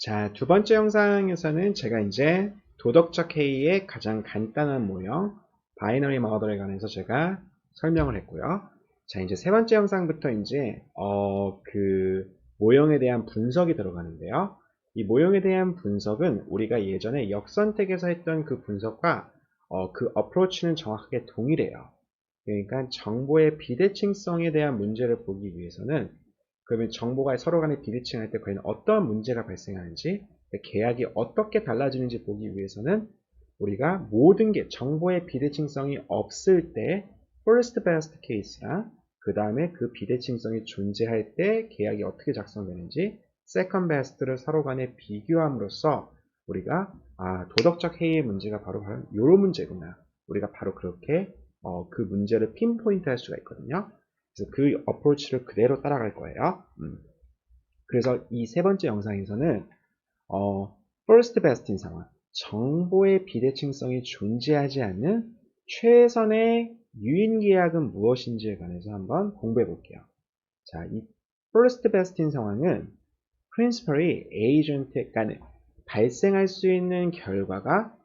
자, 두 번째 영상에서는 제가 이제 도덕적 해이의 가장 간단한 모형, 바이너리 모델에 관해서 제가 설명을 했고요. 자, 이제 세 번째 영상부터 이제, 모형에 대한 분석이 들어가는데요. 이 모형에 대한 분석은 우리가 예전에 역선택에서 했던 그 분석과, 그 어프로치는 정확하게 동일해요. 그러니까 정보의 비대칭성에 대한 문제를 보기 위해서는 그러면 정보가 서로 간에 비대칭할 때 과연 어떤 문제가 발생하는지, 계약이 어떻게 달라지는지 보기 위해서는 우리가 모든 게 정보의 비대칭성이 없을 때 first best case랑 그 다음에 그 비대칭성이 존재할 때 계약이 어떻게 작성되는지 second best를 서로 간에 비교함으로써 우리가 도덕적 해이의 문제가 바로 이런 문제구나. 우리가 바로 그렇게 그 문제를 핀포인트 할 수가 있거든요. 그래서 그 어프로치를 그대로 따라갈 거예요. 그래서 이 세 번째 영상에서는 first best인 상황, 정보의 비대칭성이 존재하지 않는 최선의 유인 계약은 무엇인지에 관해서 한번 공부해 볼게요. 자, 이 first best인 상황은 principal이 agent에 발생할 수 있는 결과가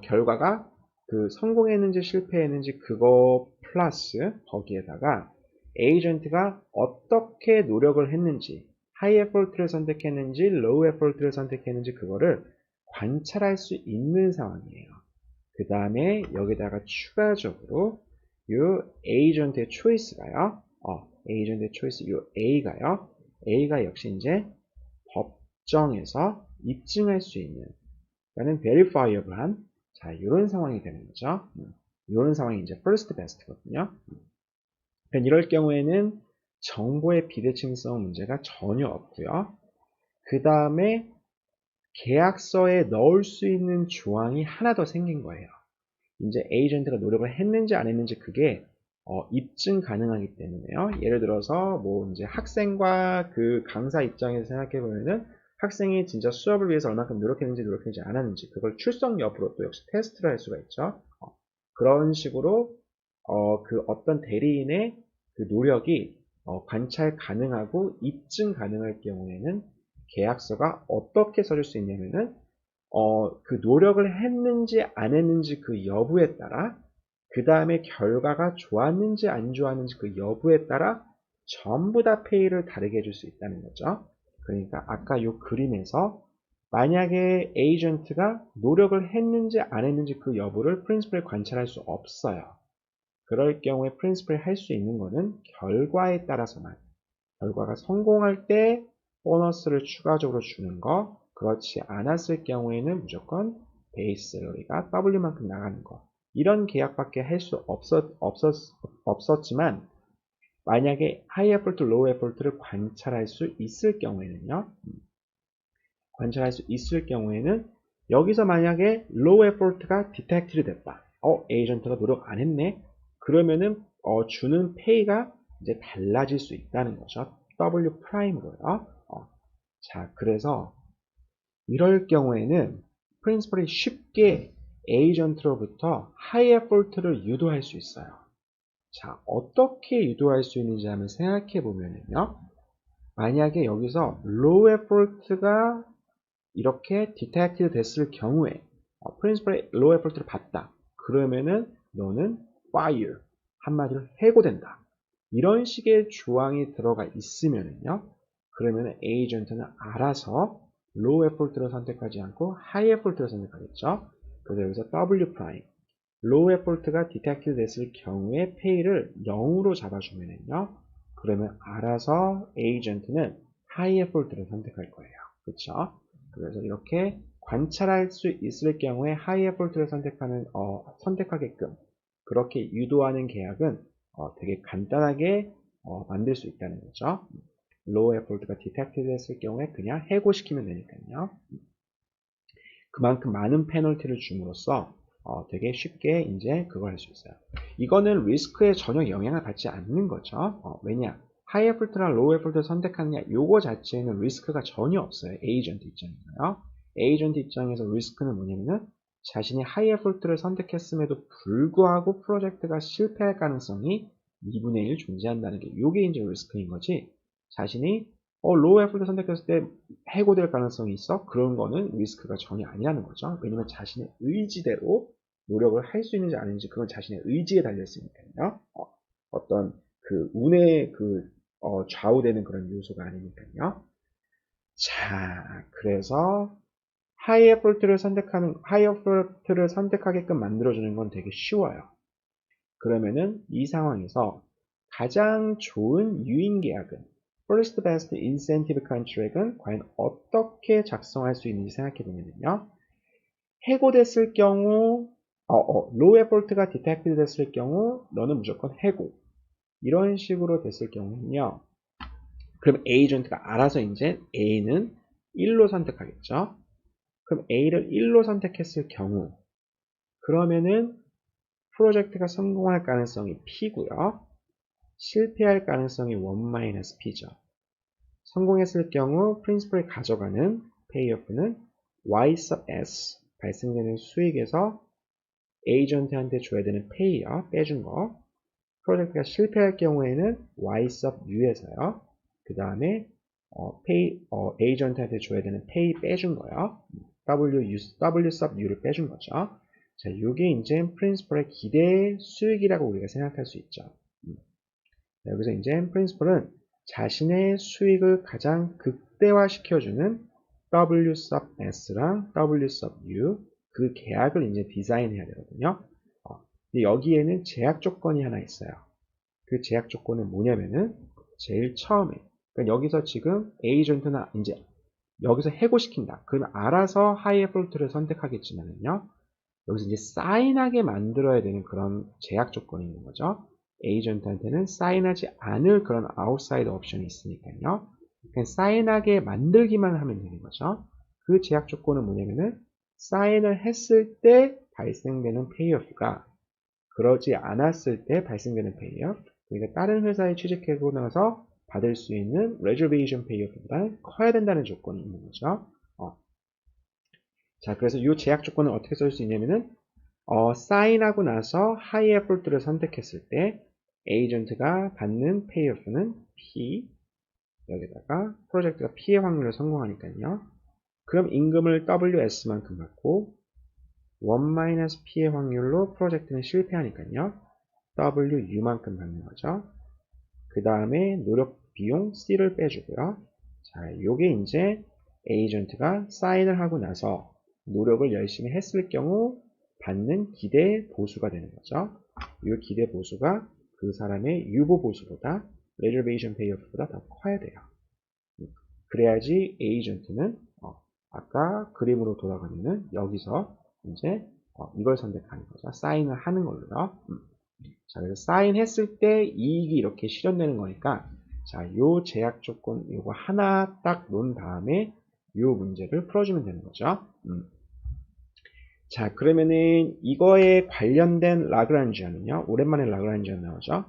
결과가 그 성공했는지 실패했는지 그거 플러스 거기에다가 에이전트가 어떻게 노력을 했는지 하이 에포트를 선택했는지 로우 에포트를 선택했는지 그거를 관찰할 수 있는 상황이에요. 그 다음에 여기다가 추가적으로 이 에이전트의 초이스가요. 에이전트의 초이스 이 A가 역시 이제 법정에서 입증할 수 있는 그러니까 verifyable한 자, 이런 상황이 되는 거죠. 이런 상황이 이제 first best거든요. 그러니까 이럴 경우에는 정보의 비대칭성 문제가 전혀 없고요. 그 다음에 계약서에 넣을 수 있는 조항이 하나 더 생긴 거예요. 이제 에이전트가 노력을 했는지 안 했는지 그게 입증 가능하기 때문에요. 예를 들어서 뭐 이제 학생과 그 강사 입장에서 생각해 보면은 학생이 진짜 수업을 위해서 얼마큼 노력했는지 안 했는지 그걸 출석 여부로 또 역시 테스트를 할 수가 있죠. 그런 식으로 그 어떤 대리인의 그 노력이 관찰 가능하고 입증 가능할 경우에는 계약서가 어떻게 써질 수 있냐면은 그 노력을 했는지 안 했는지 그 여부에 따라 그 다음에 결과가 좋았는지 안 좋았는지 그 여부에 따라 전부 다 페이를 다르게 해줄 수 있다는 거죠. 그러니까 아까 이 그림에서 만약에 에이전트가 노력을 했는지 안 했는지 그 여부를 프린시플에 관찰할 수 없어요. 그럴 경우에 프린시플이 할 수 있는 거는 결과에 따라서만 결과가 성공할 때 보너스를 추가적으로 주는 거 그렇지 않았을 경우에는 무조건 베이스 샐러리가 W만큼 나가는 거 이런 계약밖에 할 수 없었지만 만약에 하이 에포트, 로우 에포트를 관찰할 수 있을 경우에는요. 여기서 만약에 로우 에포트가 디텍트를 됐다. 에이전트가 노력 안 했네. 그러면은 주는 페이가 이제 달라질 수 있다는 거죠. W 프라임으로요. 자, 그래서 이럴 경우에는 프린시플이 쉽게 에이전트로부터 하이 에포트를 유도할 수 있어요. 자, 어떻게 유도할 수 있는지 한번 생각해 보면요. 만약에 여기서 low effort가 이렇게 detect 됐을 경우에 프린시플의 low effort를 봤다. 그러면은 너는 fire 한마디로 해고된다. 이런 식의 조항이 들어가 있으면요. 그러면 에이전트는 알아서 low effort를 선택하지 않고 high effort를 선택하겠죠. 그래서 여기서 W 프라임 low effort가 detect 됐을 경우에 pay를 0으로 잡아주면은요. 그러면 알아서 에이전트는 high effort를 선택할 거예요. 그렇죠? 그래서 이렇게 관찰할 수 있을 경우에 high effort를 선택하게끔 그렇게 유도하는 계약은 되게 간단하게 만들 수 있다는 거죠. low effort가 detect 됐을 경우에 그냥 해고시키면 되니까요. 그만큼 많은 페널티를 줌으로써 되게 쉽게 이제 그걸 할 수 있어요. 이거는 리스크에 전혀 영향을 받지 않는 거죠. 왜냐? 하이 에포트랑 로우 에포트를 선택하느냐 요거 자체에는 리스크가 전혀 없어요. 에이전트 입장에서요. 에이전트 입장에서 리스크는 뭐냐면은 자신이 하이 에포트를 선택했음에도 불구하고 프로젝트가 실패할 가능성이 2분의 1 존재한다는 게 요게 이제 리스크인 거지 자신이 로우 에포트 선택했을 때 해고될 가능성이 있어? 그런 거는 리스크가 전혀 아니라는 거죠. 왜냐면 자신의 의지대로 노력을 할 수 있는지 아닌지 그건 자신의 의지에 달려있으니까요. 어떤 그 운에 좌우되는 그런 요소가 아니니까요. 자, 그래서 하이 에포트를 선택하게끔 만들어주는 건 되게 쉬워요. 그러면은 이 상황에서 가장 좋은 유인 계약은 First Best Incentive Contract은 과연 어떻게 작성할 수 있는지 생각해 보면요. 해고됐을 경우, low effort가 detected 됐을 경우 너는 무조건 해고. 이런 식으로 됐을 경우는요. 그럼 에이전트가 알아서 이제 A는 1로 선택하겠죠. 그럼 A를 1로 선택했을 경우 그러면은 프로젝트가 성공할 가능성이 P고요. 실패할 가능성이 1-P죠. 성공했을 경우 프린시플이 가져가는 페이오프는 Y sub S 발생되는 수익에서 에이전트한테 줘야 되는 페이요. 빼준 거. 프로젝트가 실패할 경우에는 Y sub U에서요. 그 다음에 에이전트한테 줘야 되는 페이 빼준 거요. W sub U를 빼준 거죠. 자, 이게 이제 프린시플의 기대 수익이라고 우리가 생각할 수 있죠. 여기서 이제 프린시플은 자신의 수익을 가장 극대화시켜주는 W sub S랑 W sub U 그 계약을 이제 디자인해야 되거든요. 근데 여기에는 제약 조건이 하나 있어요. 그 제약 조건은 뭐냐면은 제일 처음에 그러니까 여기서 지금 에이전트나 이제 여기서 해고시킨다. 그러면 알아서 하이 에포트를 선택하겠지만요. 여기서 이제 사인하게 만들어야 되는 그런 제약 조건이 있는 거죠. 에이전트한테는 사인하지 않을 그런 아웃사이드 옵션이 있으니까요. 그냥 사인하게 만들기만 하면 되는 거죠. 그 제약 조건은 뭐냐면은 사인을 했을 때 발생되는 페이오프가 그러지 않았을 때 발생되는 페이오프 그러니까 다른 회사에 취직하고 나서 받을 수 있는 레저베이션 페이오프보다 커야 된다는 조건이 있는 거죠. 자, 그래서 이 제약 조건을 어떻게 쓸 수 있냐면은 사인하고 나서 하이 에포트를 선택했을 때 에이전트가 받는 페이오프는 P 여기다가 프로젝트가 P의 확률을 성공하니까요. 그럼 임금을 WS만큼 받고 1-P의 확률로 프로젝트는 실패하니까요. WU만큼 받는 거죠. 그 다음에 노력 비용 C를 빼주고요. 자, 요게 이제 에이전트가 사인을 하고 나서 노력을 열심히 했을 경우 받는 기대 보수가 되는 거죠. 이 기대 보수가 그 사람의 유보 보수보다 레저베이션 페이오프보다 더 커야 돼요. 그래야지 에이전트는 아까 그림으로 돌아가면은 여기서 이제 이걸 선택하는 거죠. 사인을 하는 걸로요. 자, 그래서 사인했을 때 이익이 이렇게 실현되는 거니까 자, 요 제약 조건 요거 하나 딱 놓은 다음에 요 문제를 풀어주면 되는 거죠. 자, 그러면은 이거에 관련된 라그란지안은요. 오랜만에 라그란지안 나오죠.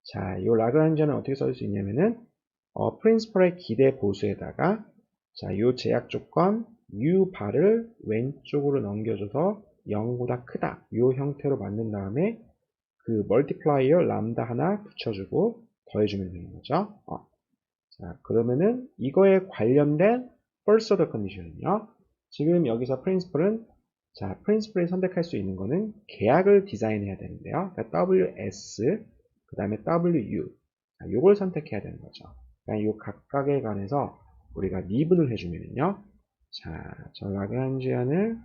자, 이 라그란지안은 어떻게 쓸 수 있냐면은 프린시플의 기대 보수에다가 자, 이 제약 조건 U 바를 왼쪽으로 넘겨줘서 0보다 크다. 이 형태로 만든 다음에 그 멀티플라이어 람다 하나 붙여주고 더해주면 되는 거죠. 자, 그러면은 이거에 관련된 first order condition은요. 지금 여기서 프린시플은 자, 프린시플이 선택할 수 있는 거는 계약을 디자인해야 되는데요. 그러니까 WS, 그 다음에 WU. 자, 요걸 선택해야 되는 거죠. 그러니까 요 각각에 관해서 우리가 미분을 해주면요. 자, 저 라그란지안을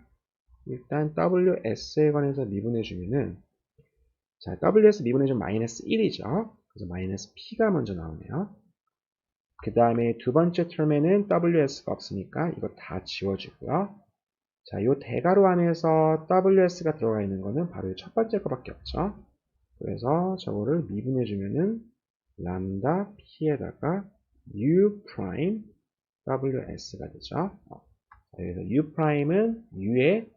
일단 WS에 관해서 미분해주면은 자, WS 미분해주면 마이너스 1이죠. 그래서 마이너스 P가 먼저 나오네요. 그 다음에 두 번째 텀에는 WS가 없으니까 이거 다 지워지고요. 자, 요 대괄호 안에서 WS가 들어가 있는 거는 바로 첫 번째 거밖에 없죠. 그래서 저거를 미분해주면은 람다 P에다가 U 프라임 WS가 되죠. 그래서 U 프라임은 U의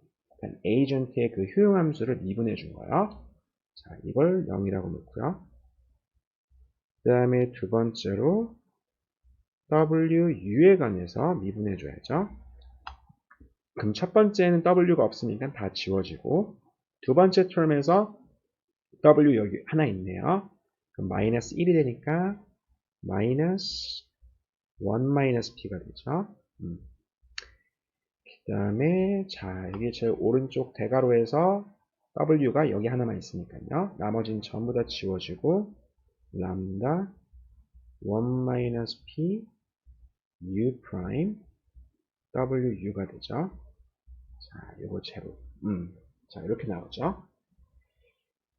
에이전트의 그 효용함수를 미분해 준 거예요. 자, 이걸 0이라고 놓고요. 그 다음에 두 번째로 WU에 관해서 미분해 줘야죠. 그럼 첫 번째는 W가 없으니까 다 지워지고 두 번째 텀에서 W 여기 하나 있네요. 그럼 마이너스 1이 되니까 마이너스 1-p가 되죠. 그 다음에 자 여기 제일 오른쪽 대괄호에서 w가 여기 하나만 있으니까요. 나머지는 전부 다 지워지고 람다 1-p u 프라임 wu가 되죠. 자, 요거 제로. 자, 이렇게 나오죠.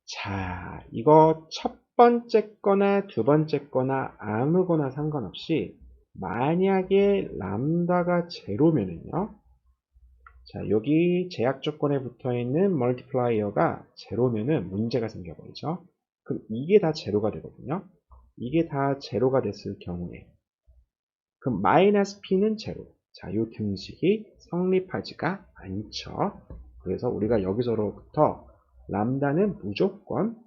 자, 이거 첫 번째 거나 두 번째 거나 아무거나 상관없이 만약에 람다가 제로면은요. 자, 여기 제약 조건에 붙어 있는 멀티플라이어가 제로면은 문제가 생겨버리죠. 그럼 이게 다 제로가 되거든요. 이게 다 제로가 됐을 경우에 그럼 마이너스 p는 제로. 자, 이 등식이 성립하지가 않죠. 그래서 우리가 여기서로부터 람다는 무조건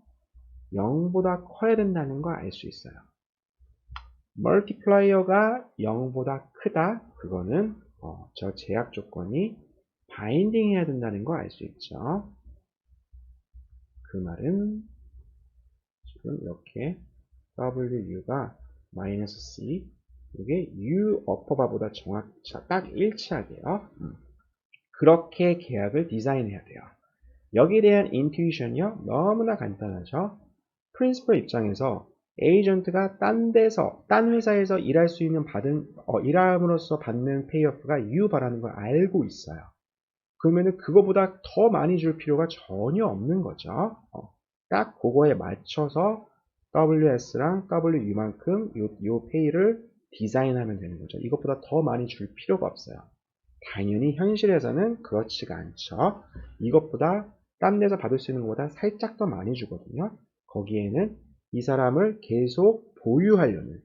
0보다 커야 된다는 거 알 수 있어요. 멀티플라이어가 0보다 크다. 그거는 저 제약 조건이 바인딩 해야 된다는 거 알 수 있죠. 그 말은 지금 이렇게 wu가 마이너스 c 이게 u 어퍼바보다 딱 일치하게요. 그렇게 계약을 디자인해야 돼요. 여기에 대한 인투이션이요 너무나 간단하죠. 프린시플 입장에서 에이전트가 딴 회사에서 일할 수 있는 일함으로써 받는 페이오프가 U바라는 걸 알고 있어요. 그러면은 그거보다 더 많이 줄 필요가 전혀 없는 거죠. 딱 그거에 맞춰서 WS랑 WU만큼 요 페이를 디자인하면 되는 거죠. 이것보다 더 많이 줄 필요가 없어요. 당연히 현실에서는 그렇지가 않죠. 이것보다 딴 데서 받을 수 있는 것보다 살짝 더 많이 주거든요. 거기에는 이 사람을 계속 보유하려는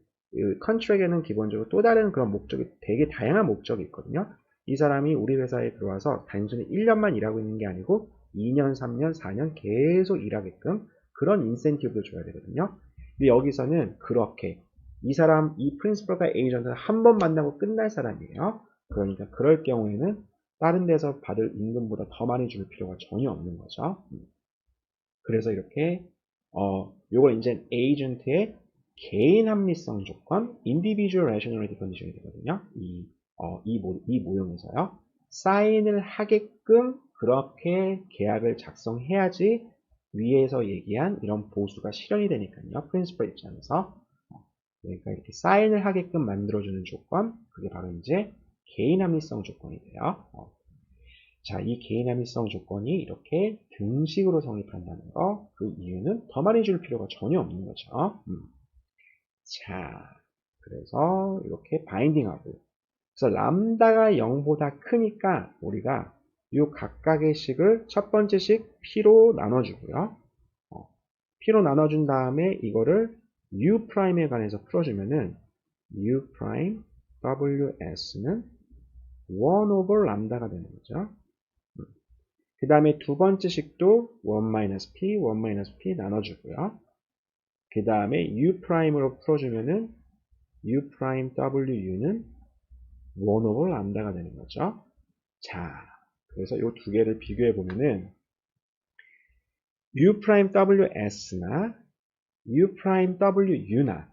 컨트랙에는 기본적으로 또 다른 그런 목적이 되게 다양한 목적이 있거든요. 이 사람이 우리 회사에 들어와서 단순히 1년만 일하고 있는 게 아니고 2년, 3년, 4년 계속 일하게끔 그런 인센티브도 줘야 되거든요. 근데 여기서는 그렇게 이 프린시플과 에이전트는 한 번 만나고 끝날 사람이에요. 그러니까 그럴 경우에는 다른 데서 받을 임금보다 더 많이 줄 필요가 전혀 없는 거죠. 그래서 이렇게 요걸 이제 에이전트의 개인 합리성 조건, individual rationality condition이 되거든요. 이 모형에서요. 사인을 하게끔 그렇게 계약을 작성해야지 위에서 얘기한 이런 보수가 실현이 되니까요. 프린시플 입장에서. 그러니까 이렇게 사인을 하게끔 만들어주는 조건, 그게 바로 이제 개인 합리성 조건이 돼요. 자, 이 개인 합리성 조건이 이렇게 등식으로 성립한다는 거, 그 이유는 더 많이 줄 필요가 전혀 없는 거죠. 자, 그래서 이렇게 바인딩하고, 그래서 람다가 0보다 크니까 우리가 이 각각의 식을 첫 번째 식 p로 나눠주고요. p로 나눠준 다음에 이거를 u'에 관해서 풀어주면은 u' ws는 1 over 람다가 되는 거죠. 그 다음에 두 번째 식도 1-p, 1-p 나눠주고요. 그 다음에 u'으로 풀어주면은 u'wu는 1 over 람다가 되는 거죠. 자, 그래서 이 두 개를 비교해 보면은 u'ws나 u'wu나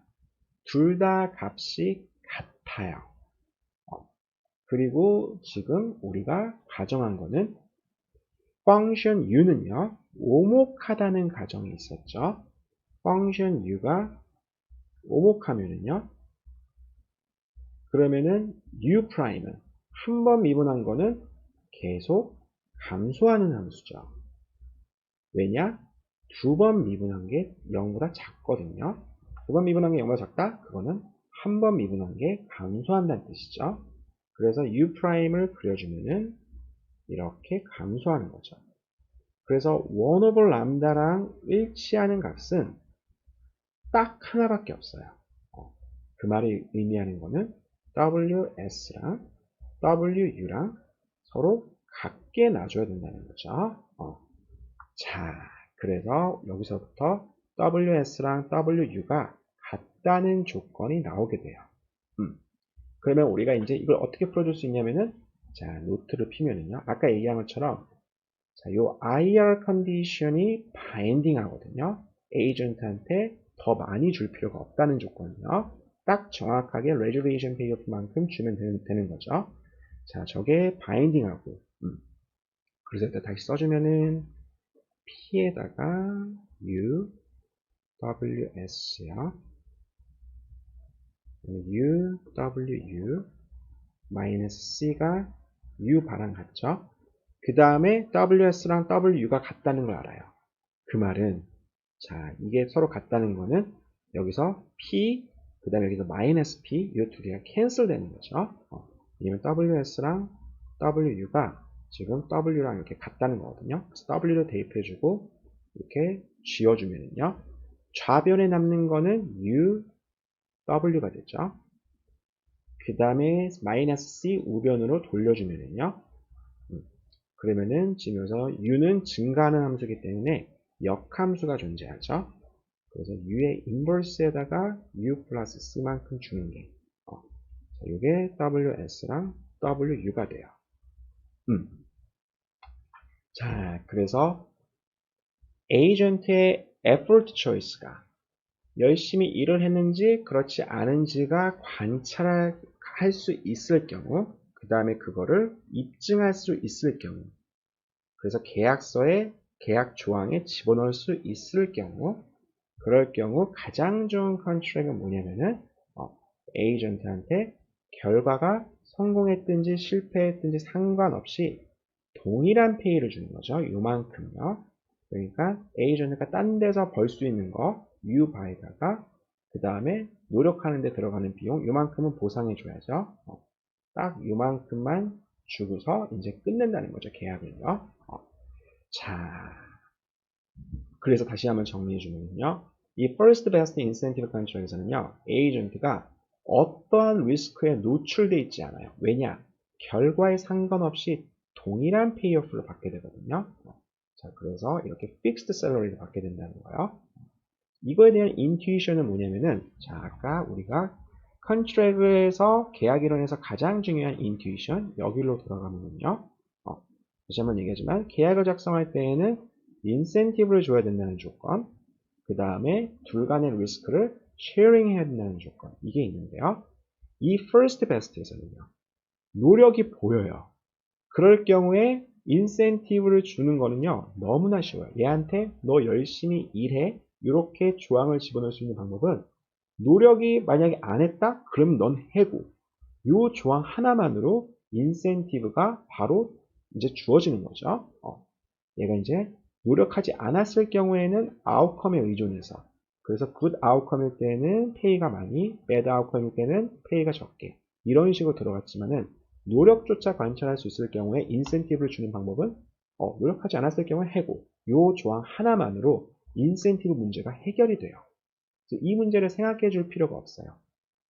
둘 다 값이 같아요. 그리고 지금 우리가 가정한 거는 펑션 u는요, 오목하다는 가정이 있었죠. 펑션 u가 오목하면은요, 그러면은 u'은 한 번 미분한 거는 계속 감소하는 함수죠. 왜냐? 두 번 미분한 게 0보다 작거든요. 두 번 미분한 게 0보다 작다? 그거는 한 번 미분한 게 감소한다는 뜻이죠. 그래서 u'을 그려주면은 이렇게 감소하는 거죠. 그래서 1 over 람다랑 일치하는 값은 딱 하나밖에 없어요. 그 말이 의미하는 거는 WS랑 WU랑 서로 같게 놔줘야 된다는 거죠. 자, 그래서 여기서부터 WS랑 WU가 같다는 조건이 나오게 돼요. 그러면 우리가 이제 이걸 어떻게 풀어줄 수 있냐면은, 자, 노트를 피면은요, 아까 얘기한 것처럼, 자, 요 IR 컨디션이 바인딩 하거든요. 에이전트한테 더 많이 줄 필요가 없다는 조건이요. 딱 정확하게 reservation payoff만큼 주면 되는 거죠. 자, 저게 바인딩하고, 그래서 일단 다시 써주면은 P에다가 U, WS요. U, WU, 마이너스 C가 U 바랑 같죠? 그 다음에 WS랑 WU가 같다는 걸 알아요. 그 말은, 자, 이게 서로 같다는 거는 여기서 P, 그 다음에 여기서 마이너스 P, 이 두 개가 캔슬 되는 거죠. 왜냐면 WS랑 WU가 지금 W랑 이렇게 같다는 거거든요. 그래서 W를 대입해주고, 이렇게 쥐어주면요. 좌변에 남는 거는 U, W가 되죠. 그 다음에 마이너스 C 우변으로 돌려주면요. 그러면은 지금 여기서 U는 증가하는 함수이기 때문에 역함수가 존재하죠. 그래서 U의 인버스에다가 U 플러스 C만큼 주는 게 이게 WS랑 WU가 돼요. 자, 그래서 에이전트의 effort choice가 열심히 일을 했는지 그렇지 않은지가 관찰할 수 있을 경우, 그 다음에 그거를 입증할 수 있을 경우, 그래서 계약서에 계약 조항에 집어넣을 수 있을 경우, 그럴 경우 가장 좋은 컨트랙은 뭐냐면은 에이전트한테 결과가 성공했든지 실패했든지 상관없이 동일한 페이를 주는 거죠. 요만큼요. 그러니까 에이전트가 딴 데서 벌 수 있는 거 U 바에다가 그 다음에 노력하는 데 들어가는 비용 요만큼은 보상해 줘야죠. 딱 요만큼만 주고서 이제 끝낸다는 거죠. 계약을요. 자, 그래서 다시 한번 정리해 주면요. 이 First Best Incentive Contract에서는요. 에이전트가 어떠한 리스크에 노출되어 있지 않아요. 왜냐? 결과에 상관없이 동일한 페이오프를 받게 되거든요. 자, 그래서 이렇게 Fixed Salary를 받게 된다는 거예요. 이거에 대한 인투이션은 뭐냐면은, 자, 아까 우리가 컨트랙에서 계약 이론에서 가장 중요한 인투이션, 여기로 돌아가면요. 다시 한번 얘기하지만, 계약을 작성할 때에는 인센티브를 줘야 된다는 조건, 그 다음에 둘 간의 리스크를 쉐어링 해야 된다는 조건, 이게 있는데요. 이 First Best에서는요, 노력이 보여요. 그럴 경우에 인센티브를 주는 거는요, 너무나 쉬워요. 얘한테 너 열심히 일해. 이렇게 조항을 집어넣을 수 있는 방법은 노력이 만약에 안 했다? 그럼 넌 해고. 이 조항 하나만으로 인센티브가 바로 이제 주어지는 거죠. 얘가 이제 노력하지 않았을 경우에는 아웃컴에 의존해서 그래서 굿 아웃컴일 때는 페이가 많이, 배드 아웃컴일 때는 페이가 적게 이런 식으로 들어갔지만은 노력조차 관찰할 수 있을 경우에 인센티브를 주는 방법은 노력하지 않았을 경우에 해고 이 조항 하나만으로 인센티브 문제가 해결이 돼요. 그래서 이 문제를 생각해 줄 필요가 없어요.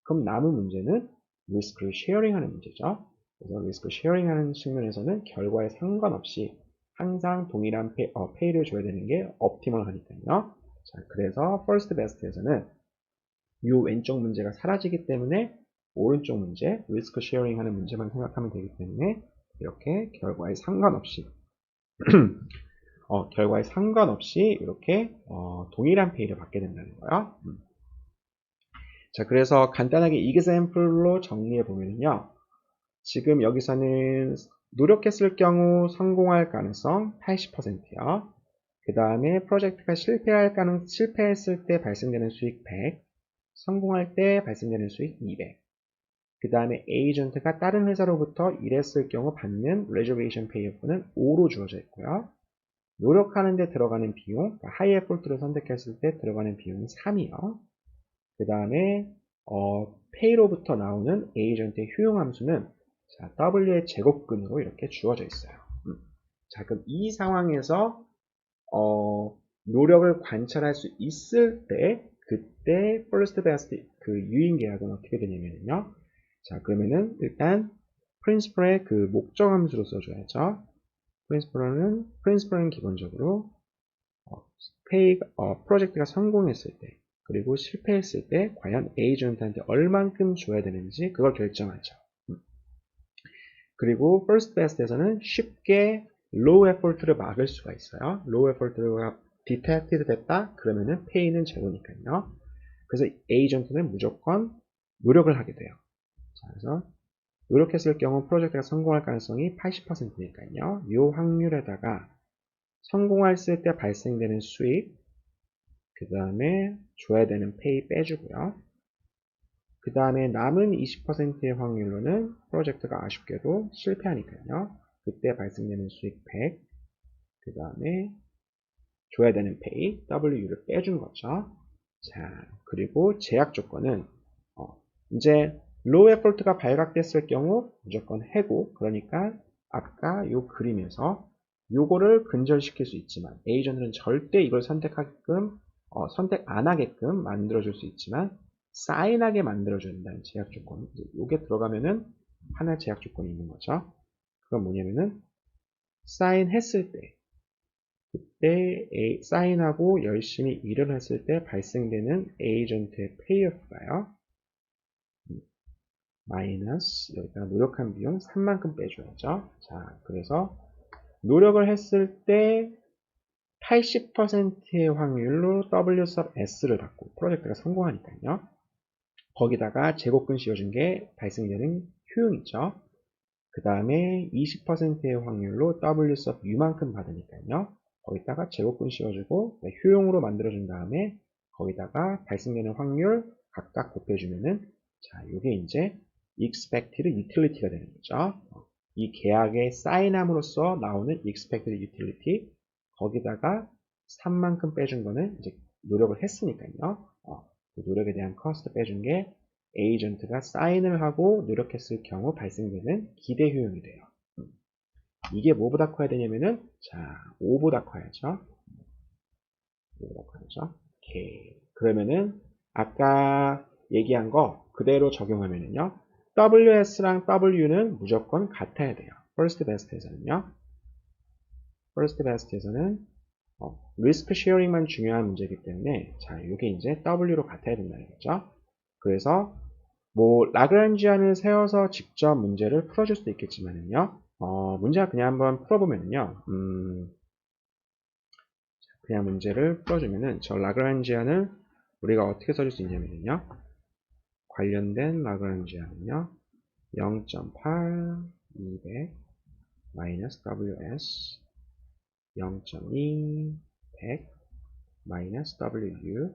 그럼 남은 문제는 리스크를 쉐어링하는 문제죠. 그래서 리스크 쉐어링하는 측면에서는 결과에 상관없이 항상 동일한 페이를 줘야 되는 게 옵티멀하니까요. 자, 그래서 First Best에서는 이 왼쪽 문제가 사라지기 때문에 오른쪽 문제, 리스크 쉐어링 하는 문제만 생각하면 되기 때문에 이렇게 결과에 상관없이 결과에 상관없이 이렇게 동일한 페이를 받게 된다는 거예요. 자, 그래서 간단하게 example로 정리해 보면요. 지금 여기서는 노력했을 경우 성공할 가능성 80%요. 그 다음에 프로젝트가 실패했을 때 발생되는 수익 100, 성공할 때 발생되는 수익 200. 그 다음에 에이전트가 다른 회사로부터 일했을 경우 받는 reservation payoff는 5로 주어져 있고요. 노력하는 데 들어가는 비용, 하이 에포트를 선택했을 때 들어가는 비용이 3이요. 그 다음에 페이로부터 나오는 에이전트의 효용함수는 자, W의 제곱근으로 이렇게 주어져 있어요. 자, 그럼 이 상황에서 노력을 관찰할 수 있을 때 그때 First Best 그 유인 계약은 어떻게 되냐면요. 자, 그러면은 일단 Principal의 그 목적함수로 써줘야죠. Principal은 기본적으로 프로젝트가 성공했을 때 그리고 실패했을 때 과연 에이전트한테 얼만큼 줘야 되는지 그걸 결정하죠. 그리고 First Best에서는 쉽게 low effort를 막을 수가 있어요. low effort가 detected 됐다? 그러면은 pay는 제로니까요. 그래서 에이전트는 무조건 노력을 하게 돼요. 자, 그래서 노력했을 경우 프로젝트가 성공할 가능성이 80%니까요. 이 확률에다가 성공했을 때 발생되는 수익, 그 다음에 줘야 되는 페이 빼주고요. 그 다음에 남은 20%의 확률로는 프로젝트가 아쉽게도 실패하니까요. 그때 발생되는 수익 100, 그 다음에 줘야 되는 페이, W를 빼준 거죠. 자, 그리고 제약 조건은 이제 로우 에포트가 발각됐을 경우 무조건 해고, 그러니까 아까 요 그림에서 요거를 근절시킬 수 있지만 에이전트는 절대 이걸 선택하게끔 선택 안 하게끔 만들어줄 수 있지만 사인하게 만들어줘야 된다는 제약 조건. 요게 들어가면은 하나의 제약 조건이 있는 거죠. 그건 뭐냐면은 사인했을 때 그때 사인하고 열심히 일을 했을 때 발생되는 에이전트의 페이오프가요. 마이너스 여기다가 노력한 비용 3만큼 빼줘야죠. 자, 그래서 노력을 했을 때 80%의 확률로 W sub S를 받고 프로젝트가 성공하니까요. 거기다가 제곱근 씌워준 게 발생되는 효용이죠. 그 다음에 20%의 확률로 W sub U만큼 받으니까요. 거기다가 제곱근 씌워주고 효용으로 만들어준 다음에 거기다가 발생되는 확률 각각 곱해주면은 자, 이게 이제 expected utility가 되는 거죠. 이 계약에 사인함으로써 나오는 expected utility 거기다가 3만큼 빼준 거는 이제 노력을 했으니까요. 그 노력에 대한 cost 빼준 게 에이전트가 사인을 하고 노력했을 경우 발생되는 기대 효용이 돼요. 이게 뭐보다 커야 되냐면은 자 5보다 커야죠. 5보다 커야죠. 오케이. 그러면은 아까 얘기한 거 그대로 적용하면은요. WS랑 W는 무조건 같아야 돼요. First Best에서는요. First Best에서는 리스크 쉐어링만 중요한 문제이기 때문에 자 이게 이제 W로 같아야 된다는 거죠. 그래서 뭐 라그란지안을 세워서 직접 문제를 풀어줄 수도 있겠지만은요. 문제가 그냥 한번 풀어보면은요. 그냥 문제를 풀어주면은 저 라그란지안을 우리가 어떻게 써줄 수 있냐면요. 관련된 라그란지안은요. 0.8, 200, 마이너스 WS, 0.2, 100, 마이너스 WU,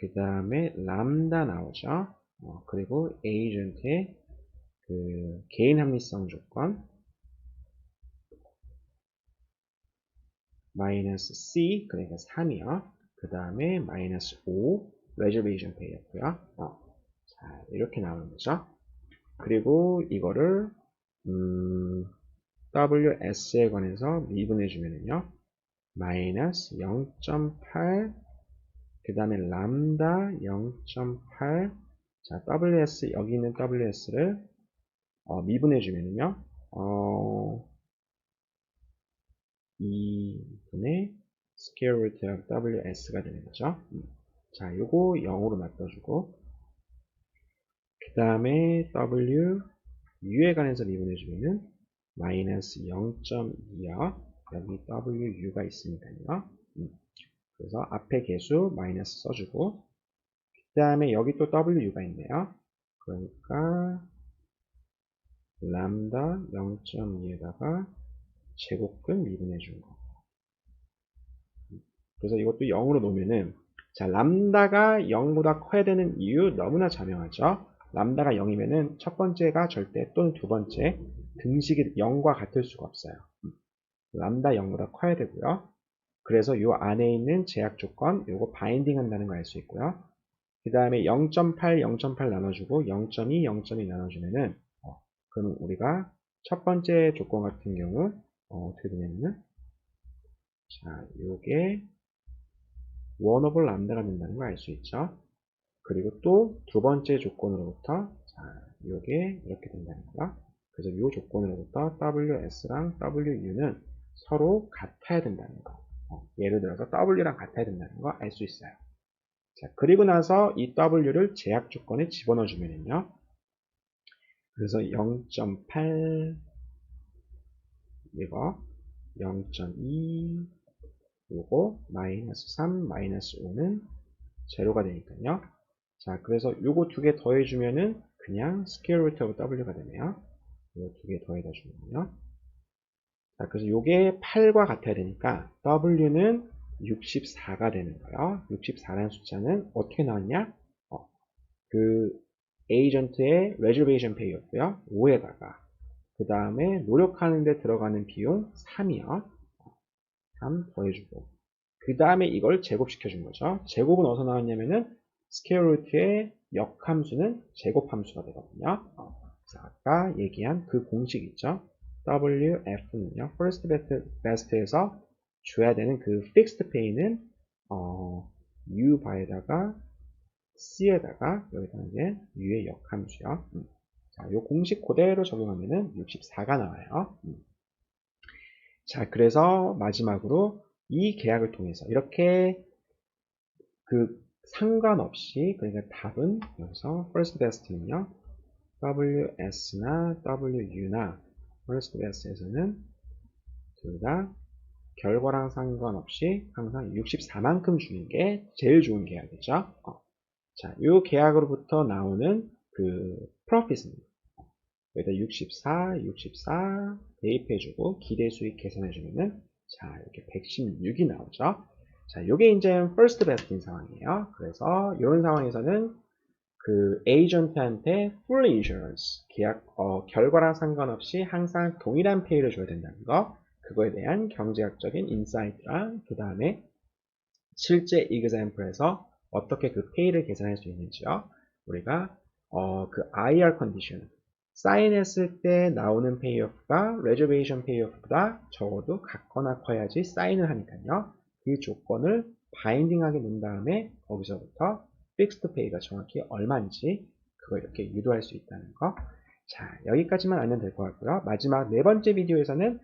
그 다음에 람다 나오죠. 그리고 에이전트의 그 개인 합리성 조건, 마이너스 C, 그러니까 3이요. 그 다음에 마이너스 5, reservation pay였고요. 자, 이렇게 나오는 거죠. 그리고 이거를 WS에 관해서 미분해 주면은요. 마이너스 0.8, 그 다음에 람다 0.8, 자, WS, 여기 있는 WS를 미분해 주면은요. 2분의 square root of WS가 되는 거죠. 자, 요거 0으로 놔둬주고, 그 다음에 W, U에 관해서 미분해주면은 마이너스 0.2요. 여기 WU가 있으니까요. 그래서 앞에 개수 마이너스 써주고, 그 다음에 여기 또 WU가 있네요. 그러니까 람다 0.2에다가 제곱근 미분해 준 거. 그래서 이것도 0으로 놓으면은 자 람다가 0보다 커야 되는 이유 너무나 자명하죠. 람다가 0이면은 첫 번째가 절대 또는 두 번째 등식이 0과 같을 수가 없어요. 람다 0보다 커야 되고요. 그래서 이 안에 있는 제약 조건 요거 바인딩 한다는 거 알 수 있고요. 그 다음에 0.8, 0.8 나눠주고 0.2, 0.2 나눠주면은 그럼 우리가 첫 번째 조건 같은 경우 어떻게 되냐면은 자 요게 1 over 람다가 된다는 걸 알 수 있죠. 그리고 또 두 번째 조건으로부터 자 요게 이렇게 된다는 거. 그래서 이 조건으로부터 WS랑 WU는 서로 같아야 된다는 거. 예를 들어서 W랑 같아야 된다는 거 알 수 있어요. 자, 그리고 나서 이 W를 제약 조건에 집어넣어 주면은요. 그래서 0.8 이거 0.2 요거 마이너스 3 마이너스 5는 제로가 되니까요. 자, 그래서 요거 두 개 더해주면은 그냥 square root of w가 되네요. 요 두 개 더해다 주면요. 자, 그래서 요게 8과 같아야 되니까 w는 64가 되는 거예요. 64라는 숫자는 어떻게 나왔냐? 그 에이전트의 reservation pay였고요. 5에다가 그 다음에 노력하는 데 들어가는 비용 3이요. 3 더해주고 그 다음에 이걸 제곱시켜 준 거죠. 제곱은 어디서 나왔냐면은 스퀘어 루트의 역함수는 제곱함수가 되거든요. 그래서 아까 얘기한 그 공식 있죠. WF는요. First Best에서 줘야 되는 그 Fixed Pay는 U 바에다가 C에다가 여기다 이제 U의 역함수요. 자, 요 공식 그대로 적용하면은 64가 나와요. 자, 그래서 마지막으로 이 계약을 통해서 이렇게 그 상관없이 그러니까 답은 여기서 first best는요. WS나 WU나 first best에서는 둘 다 결과랑 상관없이 항상 64만큼 주는 게 제일 좋은 계약이죠. 자, 이 계약으로부터 나오는 그 profit입니다. 여기다 64 대입해주고 기대 수익 계산해주면은 자 이렇게 116이 나오죠. 자, 요게 이제 first best인 상황이에요. 그래서 이런 상황에서는 그 에이전트한테 full insurance 계약 결과랑 상관없이 항상 동일한 페이를 줘야 된다는 거. 그거에 대한 경제학적인 인사이트랑 그 다음에 실제 example에서 어떻게 그 페이를 계산할 수 있는지요. 우리가 그 IR 컨디션 사인했을 때 나오는 페이오프가 레저베이션 페이오프보다 적어도 같거나 커야지 사인을 하니까요. 그 조건을 바인딩하게 놓은 다음에 거기서부터 픽스드 페이가 정확히 얼마인지 그거 이렇게 유도할 수 있다는 거. 자, 여기까지만 알면 될 것 같고요. 마지막 네 번째 비디오에서는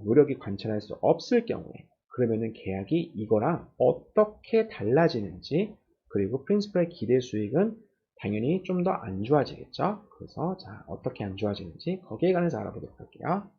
노력이 관찰할 수 없을 경우에 그러면은 계약이 이거랑 어떻게 달라지는지 그리고 프린시플의 기대 수익은 당연히 좀 더 안 좋아지겠죠. 그래서 자 어떻게 안 좋아지는지 거기에 관해서 알아보도록 할게요.